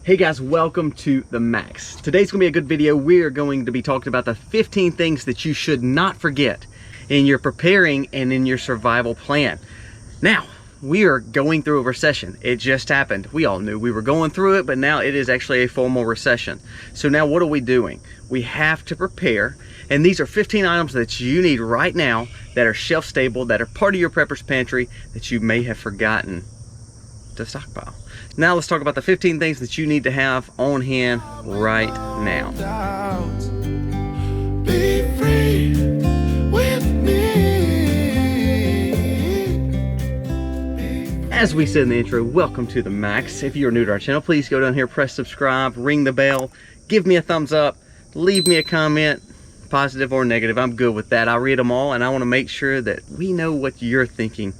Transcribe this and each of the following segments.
Hey guys, welcome to The Max. Today's gonna be a good video. We are going to be talking about the 15 things that you should not forget in your preparing and in your survival plan. Now, we are going through a recession. It just happened. We all knew we were going through it, but now it is actually a formal recession. So now what are we doing? We have to prepare, and these are 15 items that you need right now that are shelf stable, that are part of your prepper's pantry that you may have forgotten to stockpile. Now let's talk about the 15 things that you need to have on hand right now. Be free with me. As we said in the intro, welcome to The Max. If you're new to our channel, please go down here, press subscribe, ring the bell, give me a thumbs up, leave me a comment, positive or negative. I'm good with that. I read them all, and I want to make sure that we know what you're thinking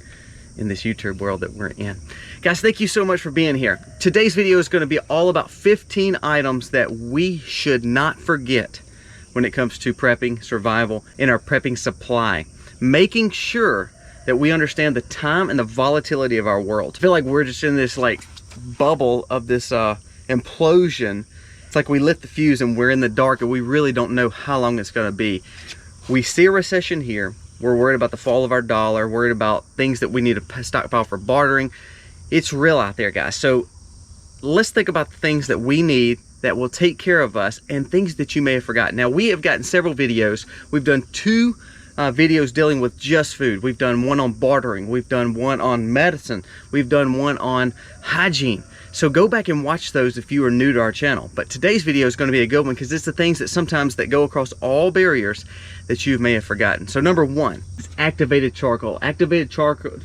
in this YouTube world that we're in. Guys, thank you so much for being here. Today's video is going to be all about 15 items that we should not forget when it comes to prepping, survival, and our prepping supply. Making sure that we understand the time and the volatility of our world. I feel like we're just in this like bubble of this implosion. It's like we lit the fuse and we're in the dark and we really don't know how long it's going to be. We see a recession here. We're worried about the fall of our dollar, worried about things that we need to stockpile for bartering. It's real out there, guys. So let's think about the things that we need that will take care of us and things that you may have forgotten. Now, we have gotten several videos. We've done two videos dealing with just food. We've done one on bartering. We've done one on medicine. We've done one on hygiene. So go back and watch those if you are new to our channel. But today's video is going to be a good one because it's the things that sometimes that go across all barriers that you may have forgotten. So number one is activated charcoal. Activated charcoal,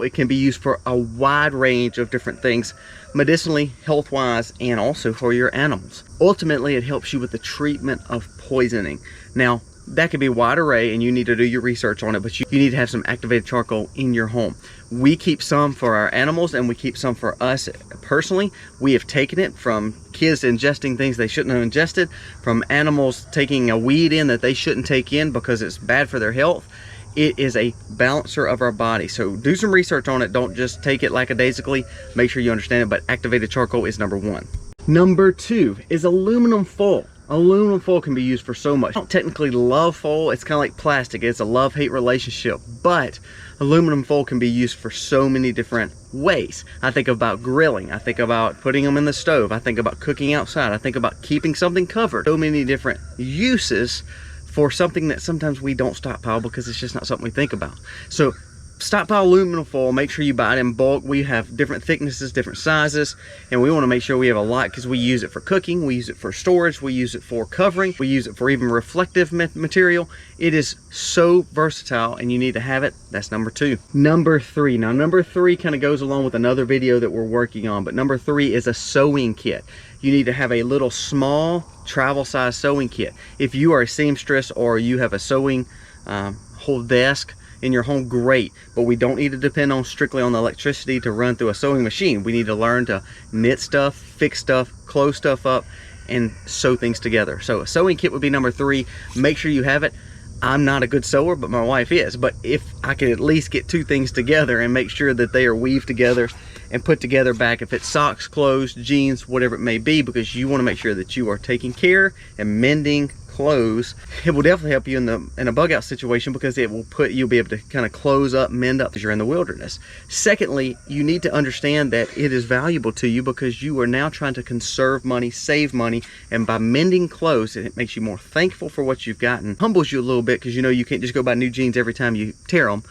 it can be used for a wide range of different things, medicinally, health-wise, and also for your animals. Ultimately, it helps you with the treatment of poisoning. Now, that could be a wide array and you need to do your research on it, but you need to have some activated charcoal in your home. We keep some for our animals and we keep some for us personally. We have taken it from kids ingesting things they shouldn't have ingested, from animals taking a weed in that they shouldn't take in because it's bad for their health. It is a balancer of our body. So do some research on it. Don't just take it lackadaisically. Make sure you understand it, but activated charcoal is number one. Number two is aluminum foil. Aluminum foil can be used for so much. I don't technically love foil. It's kind of like plastic. It's a love-hate relationship, but aluminum foil can be used for so many different ways. I think about grilling. I think about putting them in the stove. I think about cooking outside. I think about keeping something covered. So many different uses for something that sometimes we don't stockpile because it's just not something we think about. So stockpile aluminum foil. Make sure you buy it in bulk. We have different thicknesses, different sizes, and we want to make sure we have a lot because we use it for cooking, we use it for storage, we use it for covering, we use it for even reflective material. It is so versatile and you need to have it. That's number two. Number three. Now number three kind of goes along with another video that we're working on, but number three is a sewing kit. You need to have a little small travel size sewing kit. If you are a seamstress or you have a sewing whole desk in your home, great, but we don't need to depend on strictly on the electricity to run through a sewing machine. We need to learn to knit stuff, fix stuff, close stuff up, and sew things together. So a sewing kit would be number three. Make sure you have it. I'm not a good sewer, but my wife is. But if I can at least get two things together and make sure that they are weaved together and put together back, if it's socks, clothes, jeans, whatever it may be, because you want to make sure that you are taking care and mending clothes. It will definitely help you in a bug out situation because it will you'll be able to kind of close up, mend up as you're in the wilderness. Secondly, you need to understand that it is valuable to you because you are now trying to conserve money, save money, and by mending clothes, it makes you more thankful for what you've gotten. Humbles you a little bit because you know you can't just go buy new jeans every time you tear them.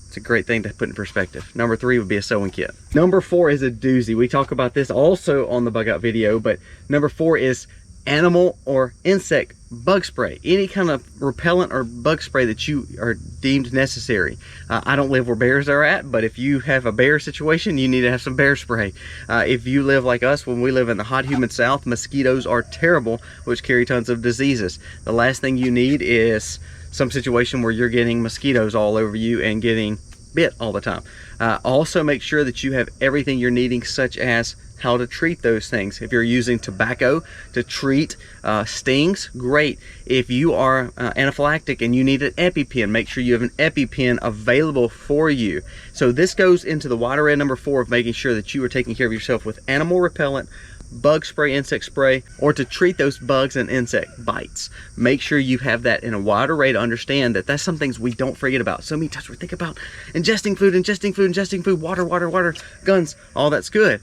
It's a great thing to put in perspective. Number three would be a sewing kit. Number four is a doozy. We talk about this also on the bug out video, but number four is animal or insect bug spray. Any kind of repellent or bug spray that you are deemed necessary. I don't live where bears are at, but if you have a bear situation, you need to have some bear spray. If you live like us, when we live in the hot, humid South, mosquitoes are terrible, which carry tons of diseases. The last thing you need is some situation where you're getting mosquitoes all over you and getting bit all the time. Also make sure that you have everything you're needing, such as how to treat those things. If you're using tobacco to treat stings, great. If you are anaphylactic and you need an EpiPen, make sure you have an EpiPen available for you. So this goes into the wide array number 4 of making sure that you are taking care of yourself with animal repellent, bug spray, insect spray, or to treat those bugs and insect bites. Make sure you have that in a wide array to understand that that's some things we don't forget about. So many times we think about ingesting food, water, guns, all that's good.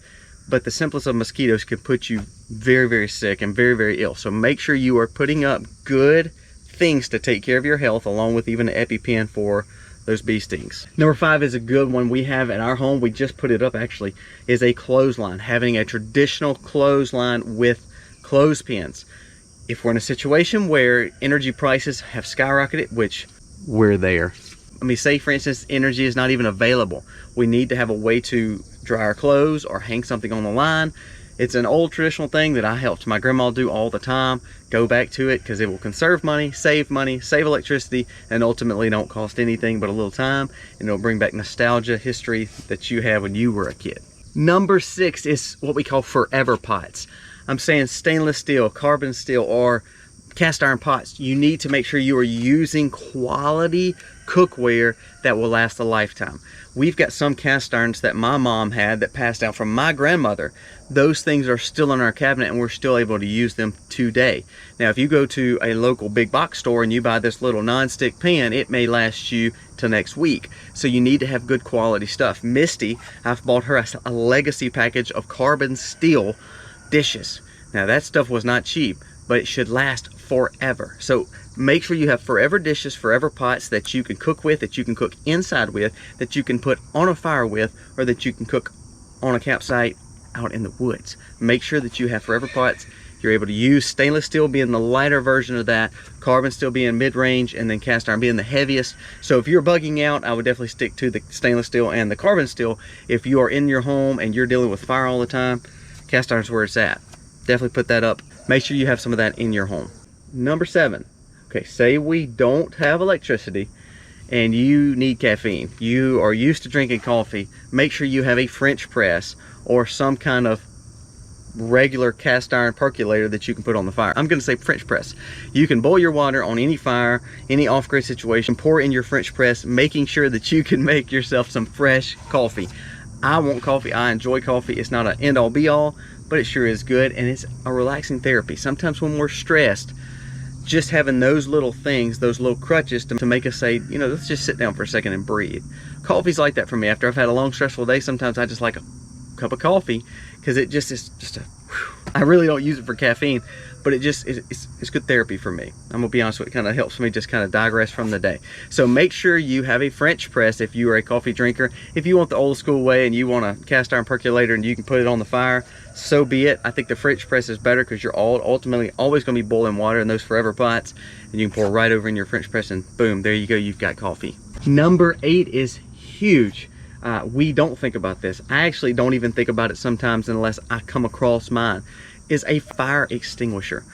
But the simplest of mosquitoes can put you very, very sick and very, very ill. So make sure you are putting up good things to take care of your health, along with even an EpiPen for those bee stings. Number 5 is a good one we have at our home. We just put it up actually, is a clothesline. Having a traditional clothesline with clothespins. If we're in a situation where energy prices have skyrocketed, which we're there. I mean, say for instance, energy is not even available. We need to have a way to dry our clothes or hang something on the line. It's an old traditional thing that I helped my grandma do all the time. Go back to it because it will conserve money, save electricity, and ultimately don't cost anything but a little time, and it'll bring back nostalgia, history that you had when you were a kid. Number 6 is what we call forever pots. I'm saying stainless steel, carbon steel, or cast iron pots. You need to make sure you are using quality cookware that will last a lifetime. We've got some cast irons that my mom had that passed down from my grandmother. Those things are still in our cabinet and we're still able to use them today. Now, if you go to a local big box store and you buy this little non-stick pan, it may last you till next week. So you need to have good quality stuff. Misty, I've bought her a legacy package of carbon steel dishes. Now that stuff was not cheap, but it should last forever. So make sure you have forever dishes, forever pots that you can cook with, that you can cook inside with, that you can put on a fire with, or that you can cook on a campsite out in the woods. Make sure that you have forever pots you're able to use. Stainless steel being the lighter version of that, carbon steel being mid-range, and then cast iron being the heaviest. So if you're bugging out, I would definitely stick to the stainless steel and the carbon steel. If you are in your home and you're dealing with fire all the time, cast iron's where it's at. Definitely put that up. Make sure you have some of that in your home. Number 7. Okay, say we don't have electricity and you need caffeine. You are used to drinking coffee. Make sure you have a French press or some kind of regular cast iron percolator that you can put on the fire. I'm going to say French press. You can boil your water on any fire, any off-grid situation, pour in your French press, making sure that you can make yourself some fresh coffee. I want coffee. I enjoy coffee. It's not an end-all be-all, but it sure is good, and it's a relaxing therapy. Sometimes when we're stressed, just having those little things, those little crutches to make us say, you know, let's just sit down for a second and breathe. Coffee's like that for me. After I've had a long, stressful day, sometimes I just like a cup of coffee because it just is just a whew. I really don't use it for caffeine, but it's good therapy for me. I'm gonna be honest with you, it kind of helps me just kind of digress from the day. So make sure you have a French press if you are a coffee drinker. If you want the old school way and you want a cast iron percolator and you can put it on the fire, so be it. I think the French press is better because you're ultimately always going to be boiling water in those forever pots, and you can pour right over in your French press and boom, there you go, you've got coffee. Number 8 is huge. We don't think about this. I actually don't even think about it sometimes unless I come across mine, is a fire extinguisher.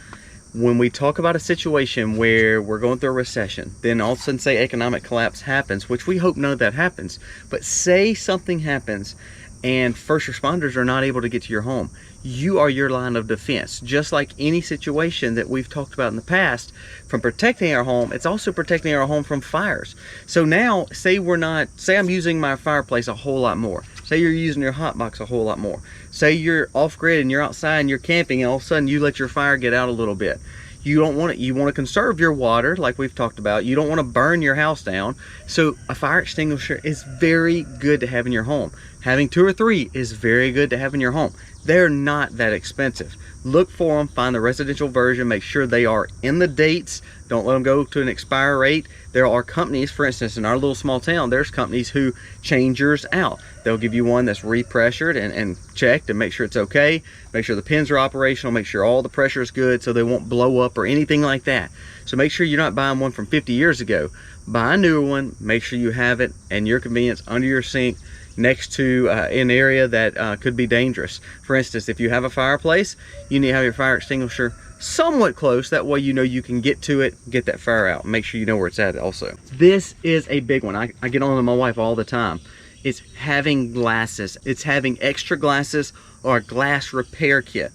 When we talk about a situation where we're going through a recession, then all of a sudden say economic collapse happens, which we hope none of that happens, but say something happens and first responders are not able to get to your home. You are your line of defense. Just like any situation that we've talked about in the past, from protecting our home, it's also protecting our home from fires. So now, say I'm using my fireplace a whole lot more. Say you're using your hot box a whole lot more. Say you're off grid and you're outside and you're camping and all of a sudden you let your fire get out a little bit. You don't want it. You want to conserve your water, like we've talked about. You don't want to burn your house down. So a fire extinguisher is very good to have in your home. Having 2 or 3 is very good to have in your home. They're not that expensive. Look for them, find the residential version, make sure they are in the dates. Don't let them go to an expire rate. There are companies, for instance, in our little small town, there's companies who change yours out. They'll give you one that's repressured and checked and make sure it's okay. Make sure the pins are operational, make sure all the pressure is good so they won't blow up or anything like that. So make sure you're not buying one from 50 years ago. Buy a newer one, make sure you have it in your convenience under your sink, next to an area that could be dangerous. For instance, if you have a fireplace, you need to have your fire extinguisher somewhat close. That way you know you can get to it, get that fire out. Make sure you know where it's at also. This is a big one. I get on to my wife all the time. It's having glasses. It's having extra glasses or a glass repair kit.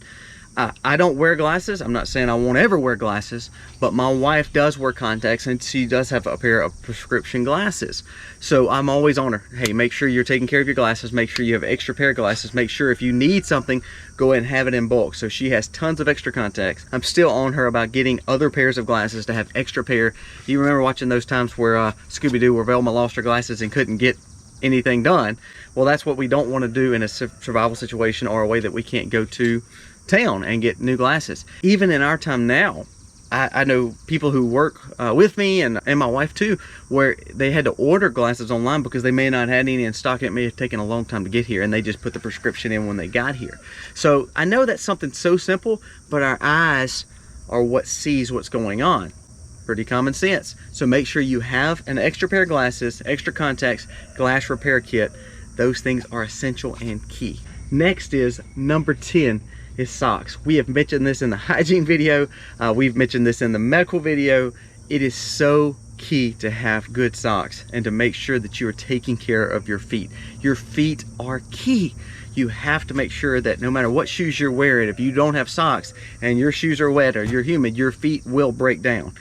I don't wear glasses. I'm not saying I won't ever wear glasses, but my wife does wear contacts and she does have a pair of prescription glasses. So I'm always on her. Hey, make sure you're taking care of your glasses. Make sure you have extra pair of glasses. Make sure if you need something, go ahead and have it in bulk. So she has tons of extra contacts. I'm still on her about getting other pairs of glasses to have extra pair. You remember watching those times where Scooby-Doo, where Velma lost her glasses and couldn't get anything done? Well, that's what we don't want to do in a survival situation or a way that we can't go to town and get new glasses. Even in our time now, I know people who work with me and my wife too, where they had to order glasses online because they may not have any in stock. It may have taken a long time to get here and they just put the prescription in when they got here. So I know that's something so simple, but our eyes are what sees what's going on. Pretty common sense. So make sure you have an extra pair of glasses, extra contacts, glass repair kit. Those things are essential and key. Next is number 10. Is socks. We have mentioned this in the hygiene video. We've mentioned this in the medical video. It is so key to have good socks and to make sure that you are taking care of your feet. Your feet are key. You have to make sure that no matter what shoes you're wearing, if you don't have socks and your shoes are wet or you're humid, your feet will break down.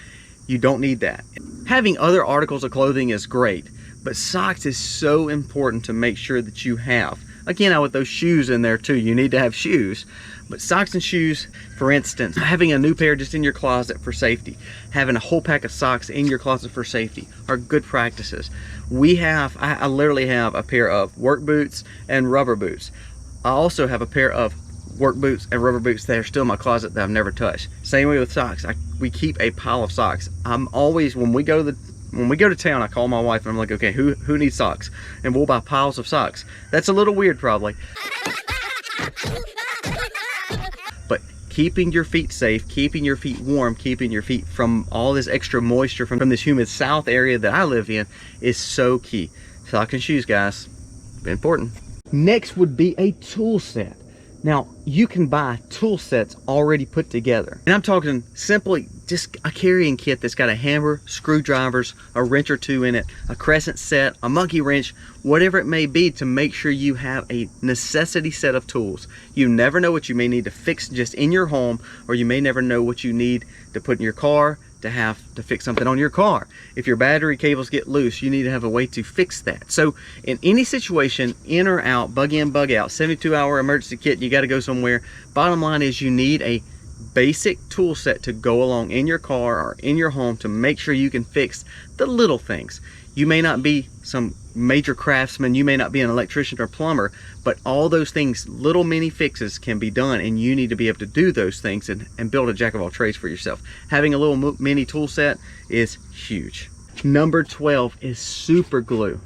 You don't need that. Having other articles of clothing is great, but socks is so important to make sure that you have. Again, with those shoes in there too, you need to have shoes. But socks and shoes, for instance, having a new pair just in your closet for safety, having a whole pack of socks in your closet for safety are good practices. I literally have a pair of work boots and rubber boots. I also have a pair of work boots and rubber boots that are still in my closet that I've never touched. Same way with socks. We keep a pile of socks. I'm always, when we go to town, I call my wife and I'm like, okay, who needs socks? And we'll buy piles of socks. That's a little weird probably. But keeping your feet safe, keeping your feet warm, keeping your feet from all this extra moisture from this humid south area that I live in is so key. Socks and shoes, guys, important. Next would be a tool set. Now, you can buy tool sets already put together. And I'm talking simply just a carrying kit that's got a hammer, screwdrivers, a wrench or two in it, a crescent set, a monkey wrench, whatever it may be, to make sure you have a necessity set of tools. You never know what you may need to fix just in your home, or you may never know what you need to put in your car to have to fix something on your car. If your battery cables get loose, you need to have a way to fix that. So in any situation, in or out, bug in, bug out, 72-hour emergency kit, you got to go somewhere. Bottom line is you need a basic tool set to go along in your car or in your home to make sure you can fix the little things. You may not be some major craftsman, you may not be an electrician or plumber, but all those things, little mini fixes, can be done, and you need to be able to do those things and build a jack of all trades for yourself. Having a little mini tool set is huge. Number 12 is super glue.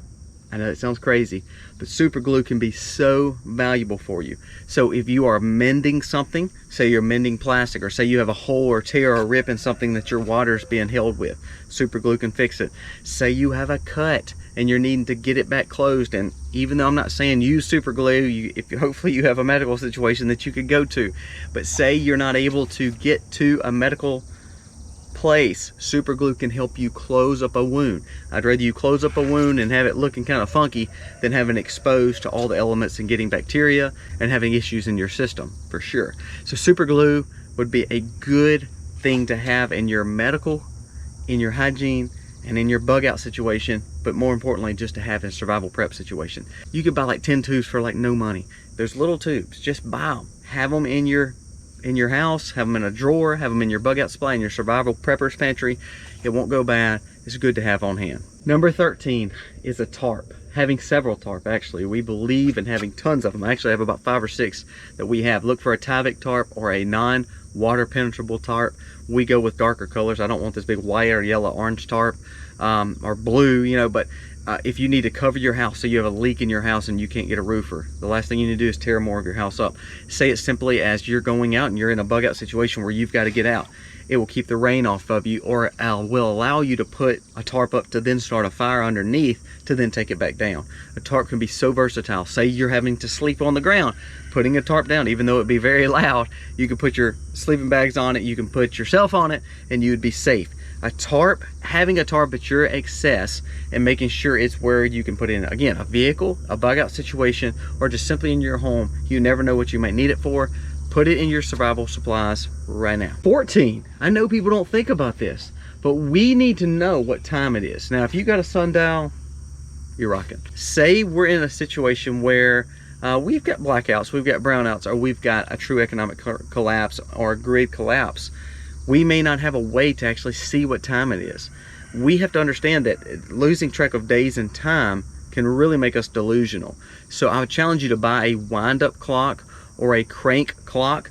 I know it sounds crazy, but super glue can be so valuable for you. So if you are mending something, say you're mending plastic, or say you have a hole or tear or rip in something that your water is being held with, super glue can fix it. Say you have a cut and you're needing to get it back closed, and even though I'm not saying use super glue, hopefully you have a medical situation that you could go to, but say you're not able to get to a medical place, super glue can help you close up a wound. I'd rather you close up a wound and have it looking kind of funky than having it exposed to all the elements and getting bacteria and having issues in your system, for sure. So super glue would be a good thing to have in your medical, in your hygiene, and in your bug out situation, but more importantly, just to have in a survival prep situation. You could buy like 10 tubes for like no money. There's little tubes, just buy them. Have them in your house, have them in a drawer, have them in your bug out supply, in your survival prepper's pantry. It won't go bad. It's good to have on hand. Number 13 is a tarp. Having several tarp, actually. We believe in having tons of them. I actually have about 5 or 6 that we have. Look for a Tyvek tarp or a non-water penetrable tarp. We go with darker colors. I don't want this big white or yellow orange tarp or blue, you know, but if you need to cover your house, so you have a leak in your house and you can't get a roofer, the last thing you need to do is tear more of your house up. Say it simply as you're going out and you're in a bug out situation where you've got to get out. It will keep the rain off of you, or will allow you to put a tarp up to then start a fire underneath to then take it back down. A tarp can be so versatile. Say you're having to sleep on the ground, putting a tarp down, even though it'd be very loud, you can put your sleeping bags on it, you can put yourself on it, and you would be safe. A tarp, having a tarp at your access and making sure it's where you can put in, again, a vehicle, a bug out situation, or just simply in your home. You never know what you might need it for. Put it in your survival supplies right now. 14, I know people don't think about this, but we need to know what time it is. Now, if you got a sundial, you're rocking. Say we're in a situation where we've got blackouts, we've got brownouts, or we've got a true economic collapse or a grid collapse. We may not have a way to actually see what time it is. We have to understand that losing track of days and time can really make us delusional. So I would challenge you to buy a wind-up clock or a crank clock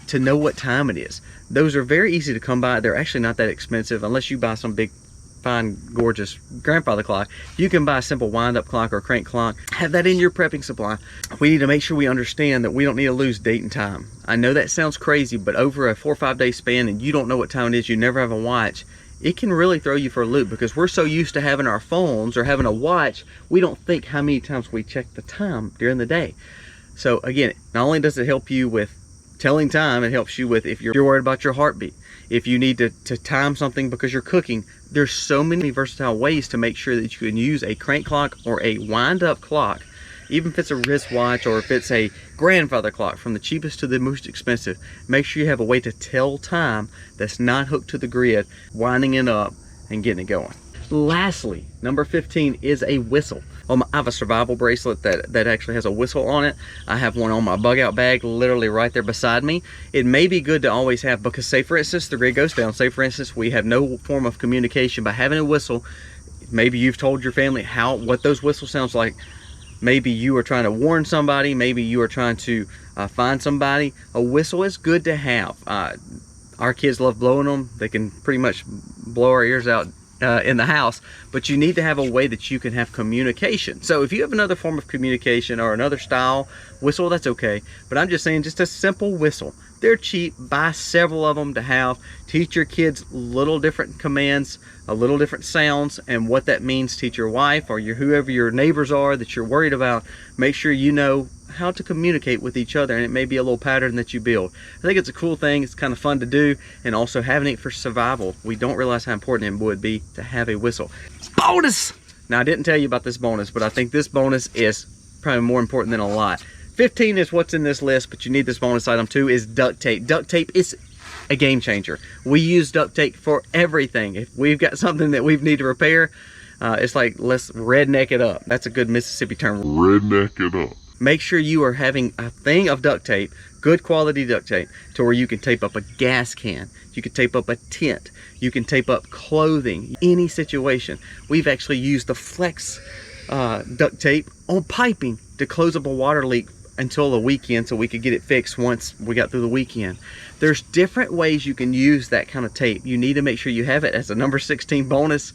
to know what time it is. Those are very easy to come by. They're actually not that expensive unless you buy some big, fine, gorgeous grandfather clock. You can buy a simple wind-up clock or a crank clock. Have that in your prepping supply. We need to make sure we understand that we don't need to lose date and time. I know that sounds crazy, but over a 4 or 5 day span and you don't know what time it is, you never have a watch, it can really throw you for a loop because we're so used to having our phones or having a watch, we don't think how many times we check the time during the day. So again, not only does it help you with telling time, it helps you with if you're worried about your heartbeat. If you need to time something because you're cooking, there's so many versatile ways to make sure that you can use a crank clock or a wind-up clock, even if it's a wristwatch or if it's a grandfather clock, from the cheapest to the most expensive. Make sure you have a way to tell time that's not hooked to the grid, winding it up and getting it going. Lastly, number 15 is a whistle. I have a survival bracelet that actually has a whistle on it. I have one on my bug out bag, literally right there beside me. It may be good to always have, because say for instance, the grid goes down. Say for instance, we have no form of communication. By having a whistle, maybe you've told your family what those whistles sounds like. Maybe you are trying to warn somebody. Maybe you are trying to find somebody. A whistle is good to have. Our kids love blowing them. They can pretty much blow our ears out in the house, but you need to have a way that you can have communication. So if you have another form of communication or another style whistle, that's okay. But I'm just saying, just a simple whistle. They're cheap. Buy several of them to have. Teach your kids little different commands, a little different sounds, and what that means. Teach your wife or whoever your neighbors are that you're worried about. Make sure you know how to communicate with each other, and it may be a little pattern that you build. I think it's a cool thing. It's kind of fun to do, and also having it for survival. We don't realize how important it would be to have a whistle. Bonus! Now, I didn't tell you about this bonus, but I think this bonus is probably more important than a lot. 15 is what's in this list, but you need this bonus item too, is duct tape. Duct tape is a game changer. We use duct tape for everything. If we've got something that we need to repair, it's like, let's redneck it up. That's a good Mississippi term. Redneck it up. Make sure you are having a thing of duct tape, good quality duct tape, to where you can tape up a gas can, you can tape up a tent, you can tape up clothing, any situation. We've actually used the flex duct tape on piping to close up a water leak until the weekend so we could get it fixed once we got through the weekend. There's different ways you can use that kind of tape. You need to make sure you have it as a number 16 bonus.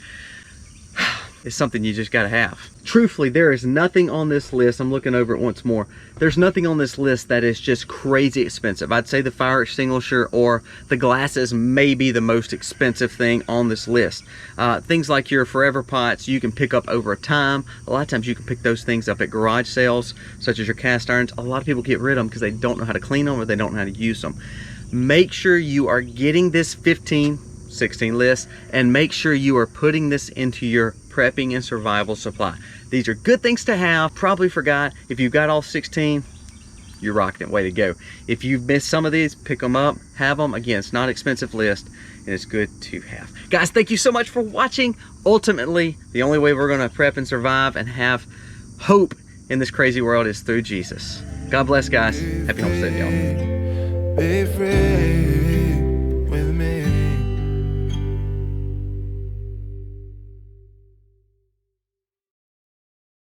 It's something you just gotta have. Truthfully, there is nothing on this list, I'm looking over it once more, there's nothing on this list that is just crazy expensive. I'd say the fire extinguisher or the glasses may be the most expensive thing on this list. Things like your forever pots, you can pick up over time. A lot of times you can pick those things up at garage sales, such as your cast irons. A lot of people get rid of them because they don't know how to clean them or they don't know how to use them. Make sure you are getting this 16 list, and make sure you are putting this into your prepping and survival supply. These are good things to have. Probably forgot. If you've got all 16, you're rocking it. Way to go. If you've missed some of these, pick them up, have them. Again, it's not an expensive list, and it's good to have. Guys, thank you so much for watching. Ultimately, the only way we're going to prep and survive and have hope in this crazy world is through Jesus. God bless, guys. Happy homesteading, y'all.